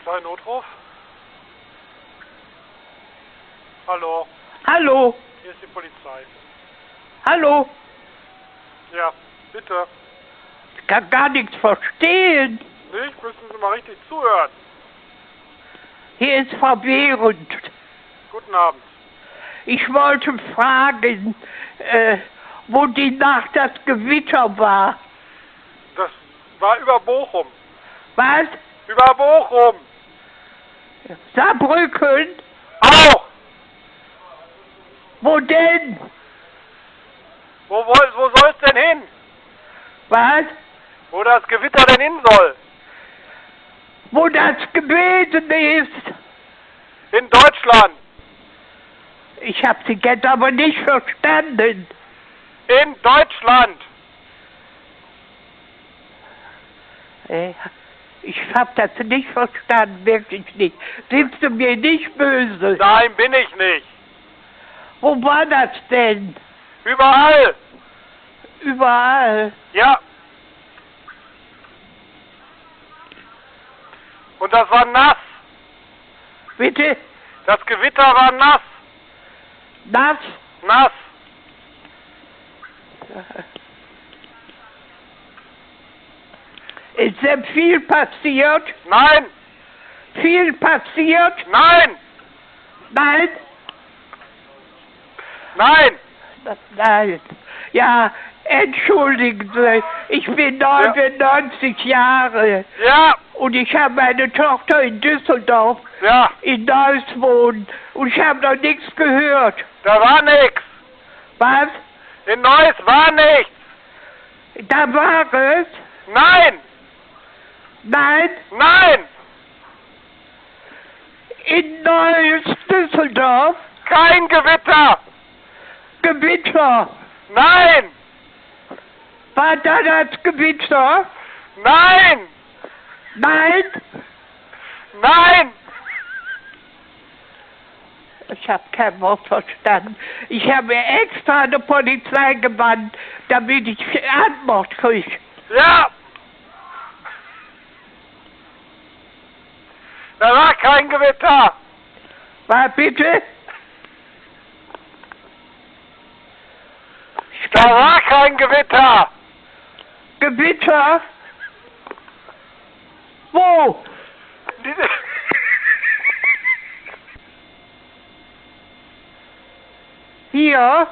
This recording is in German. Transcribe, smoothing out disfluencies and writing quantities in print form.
Polizeinotruf. Hallo, Hallo, hier ist die Polizei. hallo, Ja, bitte. ich kann gar nichts verstehen. Nicht? Müssen Sie mal richtig zuhören. Hier ist verwirrend. Guten Abend. Ich wollte fragen, wo die Nacht das Gewitter war. Das war über Bochum. Was? Über Bochum. Saarbrücken? Auch. Wo denn? Wo soll es denn hin? Was? Wo das Gewitter denn hin soll? Wo das gewesen ist? In Deutschland. Ich habe Sie jetzt aber nicht verstanden. In Deutschland. Ich hab das nicht verstanden, wirklich nicht. Sind Sie mir nicht böse? Nein, bin ich nicht. Wo war das denn? Überall. Überall. Ja. Und das war nass. Bitte? Das Gewitter war nass. Nass? Nass. Ist denn viel passiert? Nein. Viel passiert? Nein. Nein? Nein. Nein. Ja, entschuldigen Sie, ich bin 99 Jahre Ja. und ich habe meine Tochter in Düsseldorf Ja. in Neuss wohnen und ich habe noch nichts gehört. Da war nichts. Was? In Neuss war nichts. Da war es? Nein. Nein? Nein. In Neuss, Düsseldorf? Kein Gewitter. Gewitter. Nein. War da das Gewitter? Nein. Nein? Nein. Ich habe kein Wort verstanden. Ich habe extra eine Polizei gewandt, damit ich Antwort kriege. Ja. Da war kein Gewitter. War bitte? Da war kein Gewitter. Gewitter? Wo? Hier?